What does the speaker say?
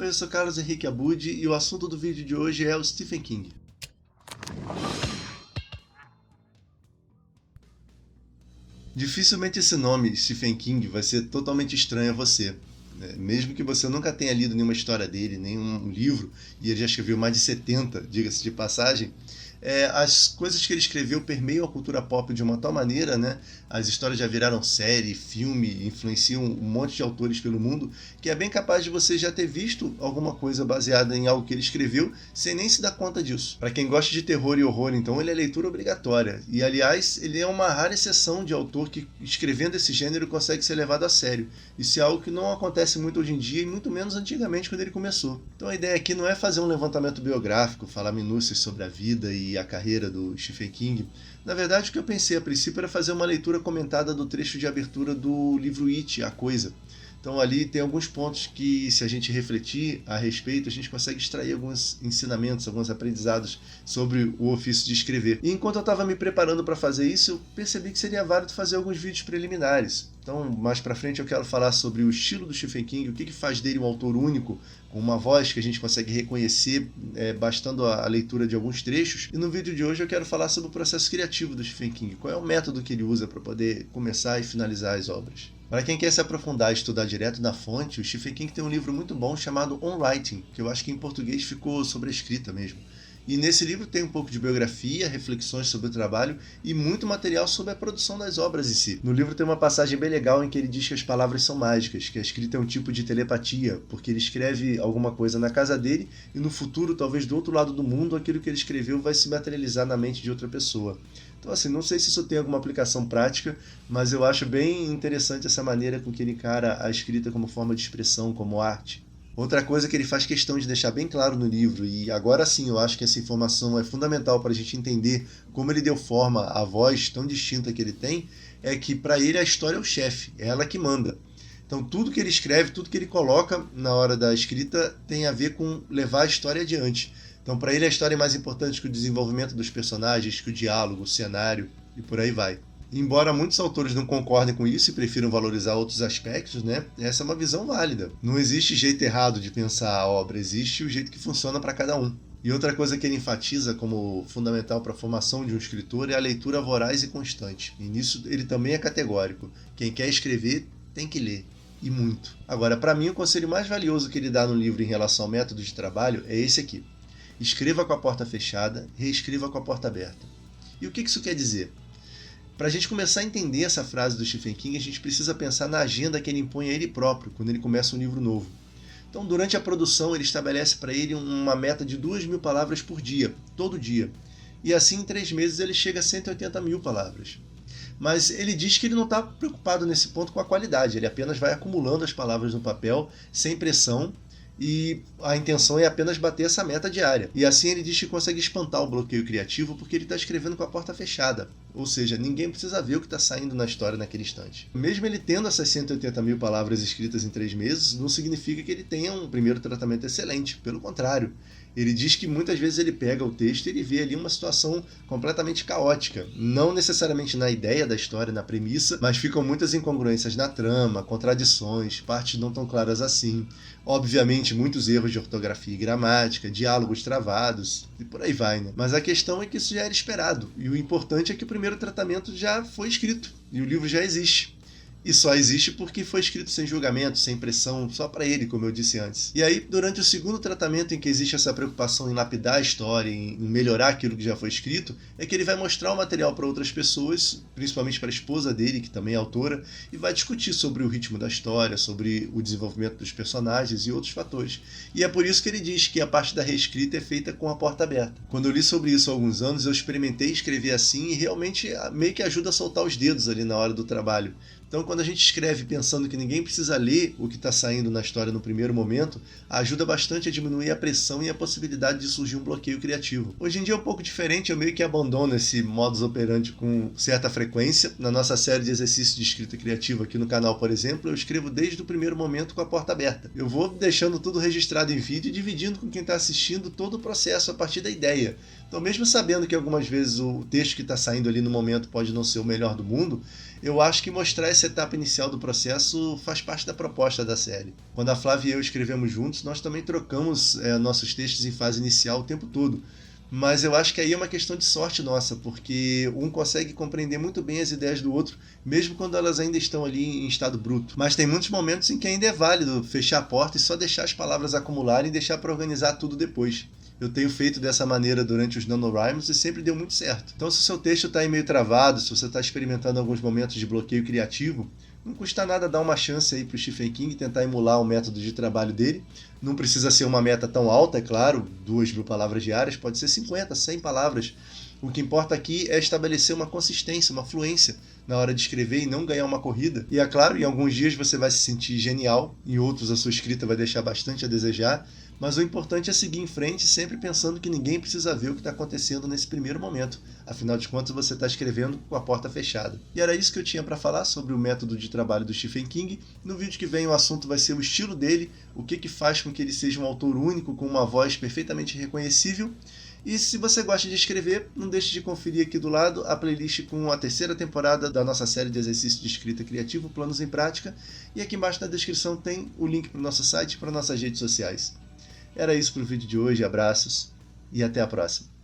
Oi, eu sou Carlos Henrique Abud e o assunto do vídeo de hoje é o Stephen King. Dificilmente esse nome, Stephen King, vai ser totalmente estranho a você, né? Mesmo que você nunca tenha lido nenhuma história dele, nenhum livro, e ele já escreveu mais de 70, diga-se de passagem, as coisas que ele escreveu permeiam a cultura pop de uma tal maneira, né? As histórias já viraram série, filme, influenciam um monte de autores pelo mundo, que é bem capaz de você já ter visto alguma coisa baseada em algo que ele escreveu, sem nem se dar conta disso. Para quem gosta de terror e horror, então, ele é leitura obrigatória. E, aliás, ele é uma rara exceção de autor que, escrevendo esse gênero, consegue ser levado a sério. Isso é algo que não acontece muito hoje em dia, e muito menos antigamente, quando ele começou. Então a ideia aqui não é fazer um levantamento biográfico, falar minúcias sobre a vida e a carreira do Stephen King. Na verdade, o que eu pensei a princípio era fazer uma leitura comentada do trecho de abertura do livro It, A Coisa. Então ali tem alguns pontos que, se a gente refletir a respeito, a gente consegue extrair alguns ensinamentos, alguns aprendizados sobre o ofício de escrever. E enquanto eu estava me preparando para fazer isso, eu percebi que seria válido fazer alguns vídeos preliminares. Então, mais para frente eu quero falar sobre o estilo do Stephen King, o que faz dele um autor único, com uma voz que a gente consegue reconhecer bastando a leitura de alguns trechos. E no vídeo de hoje eu quero falar sobre o processo criativo do Stephen King, qual é o método que ele usa para poder começar e finalizar as obras. Para quem quer se aprofundar e estudar direto na fonte, o Stephen King tem um livro muito bom chamado On Writing, que eu acho que em português ficou sobre a escrita mesmo. E nesse livro tem um pouco de biografia, reflexões sobre o trabalho e muito material sobre a produção das obras em si. No livro tem uma passagem bem legal em que ele diz que as palavras são mágicas, que a escrita é um tipo de telepatia, porque ele escreve alguma coisa na casa dele e no futuro, talvez do outro lado do mundo, aquilo que ele escreveu vai se materializar na mente de outra pessoa. Então assim, não sei se isso tem alguma aplicação prática, mas eu acho bem interessante essa maneira com que ele encara a escrita como forma de expressão, como arte. Outra coisa que ele faz questão de deixar bem claro no livro, e agora sim eu acho que essa informação é fundamental para a gente entender como ele deu forma à voz tão distinta que ele tem, é que para ele a história é o chefe, é ela que manda. Então tudo que ele escreve, tudo que ele coloca na hora da escrita tem a ver com levar a história adiante. Então para ele a história é mais importante que o desenvolvimento dos personagens, que o diálogo, o cenário e por aí vai. Embora muitos autores não concordem com isso e prefiram valorizar outros aspectos, né, essa é uma visão válida. Não existe jeito errado de pensar a obra, existe o jeito que funciona para cada um. E outra coisa que ele enfatiza como fundamental para a formação de um escritor é a leitura voraz e constante. E nisso ele também é categórico. Quem quer escrever tem que ler. E muito. Agora, para mim, o conselho mais valioso que ele dá no livro em relação ao método de trabalho é esse aqui. Escreva com a porta fechada, reescreva com a porta aberta. E o que isso quer dizer? Para a gente começar a entender essa frase do Stephen King, a gente precisa pensar na agenda que ele impõe a ele próprio, quando ele começa um livro novo. Então, durante a produção, ele estabelece para ele uma meta de 2.000 palavras por dia, todo dia. E assim, em 3 meses, ele chega a 180.000 palavras. Mas ele diz que ele não está preocupado nesse ponto com a qualidade, ele apenas vai acumulando as palavras no papel, sem pressão, e a intenção é apenas bater essa meta diária. E assim ele diz que consegue espantar o bloqueio criativo porque ele está escrevendo com a porta fechada. Ou seja, ninguém precisa ver o que está saindo na história naquele instante. Mesmo ele tendo essas 180.000 palavras escritas em 3 meses, não significa que ele tenha um primeiro tratamento excelente. Pelo contrário. Ele diz que muitas vezes ele pega o texto e ele vê ali uma situação completamente caótica. Não necessariamente na ideia da história, na premissa, mas ficam muitas incongruências na trama, contradições, partes não tão claras assim. Obviamente, muitos erros de ortografia e gramática, diálogos travados e por aí vai, né? Mas a questão é que isso já era esperado. E o importante é que o primeiro tratamento já foi escrito e o livro já existe. E só existe porque foi escrito sem julgamento, sem pressão, só para ele, como eu disse antes. E aí, durante o segundo tratamento em que existe essa preocupação em lapidar a história, em melhorar aquilo que já foi escrito, é que ele vai mostrar o material para outras pessoas, principalmente para a esposa dele, que também é autora, e vai discutir sobre o ritmo da história, sobre o desenvolvimento dos personagens e outros fatores. E é por isso que ele diz que a parte da reescrita é feita com a porta aberta. Quando eu li sobre isso há alguns anos, eu experimentei escrever assim e realmente meio que ajuda a soltar os dedos ali na hora do trabalho. Então, quando a gente escreve pensando que ninguém precisa ler o que está saindo na história no primeiro momento, ajuda bastante a diminuir a pressão e a possibilidade de surgir um bloqueio criativo. Hoje em dia é um pouco diferente, eu meio que abandono esse modus operandi com certa frequência. Na nossa série de exercícios de escrita criativa aqui no canal, por exemplo, eu escrevo desde o primeiro momento com a porta aberta. Eu vou deixando tudo registrado em vídeo e dividindo com quem está assistindo todo o processo a partir da ideia. Então, mesmo sabendo que algumas vezes o texto que está saindo ali no momento pode não ser o melhor do mundo, eu acho que mostrar essa etapa inicial do processo faz parte da proposta da série. Quando a Flávia e eu escrevemos juntos, nós também trocamos nossos textos em fase inicial o tempo todo. Mas eu acho que aí é uma questão de sorte nossa, porque um consegue compreender muito bem as ideias do outro, mesmo quando elas ainda estão ali em estado bruto. Mas tem muitos momentos em que ainda é válido fechar a porta e só deixar as palavras acumularem e deixar para organizar tudo depois. Eu tenho feito dessa maneira durante os NaNoWriMos e sempre deu muito certo. Então, se o seu texto está aí meio travado, se você está experimentando alguns momentos de bloqueio criativo, não custa nada dar uma chance aí para o Stephen King tentar emular o método de trabalho dele. Não precisa ser uma meta tão alta, é claro, 2.000 palavras diárias, pode ser 50, 100 palavras. O que importa aqui é estabelecer uma consistência, uma fluência na hora de escrever e não ganhar uma corrida. E é claro, em alguns dias você vai se sentir genial, em outros a sua escrita vai deixar bastante a desejar, mas o importante é seguir em frente sempre pensando que ninguém precisa ver o que está acontecendo nesse primeiro momento. Afinal de contas, você está escrevendo com a porta fechada. E era isso que eu tinha para falar sobre o método de trabalho do Stephen King. No vídeo que vem o assunto vai ser o estilo dele, o que faz com que ele seja um autor único, com uma voz perfeitamente reconhecível. E se você gosta de escrever, não deixe de conferir aqui do lado a playlist com a terceira temporada da nossa série de exercícios de escrita criativo, Planos em Prática. E aqui embaixo na descrição tem o link para o nosso site e para nossas redes sociais. Era isso para o vídeo de hoje, abraços e até a próxima.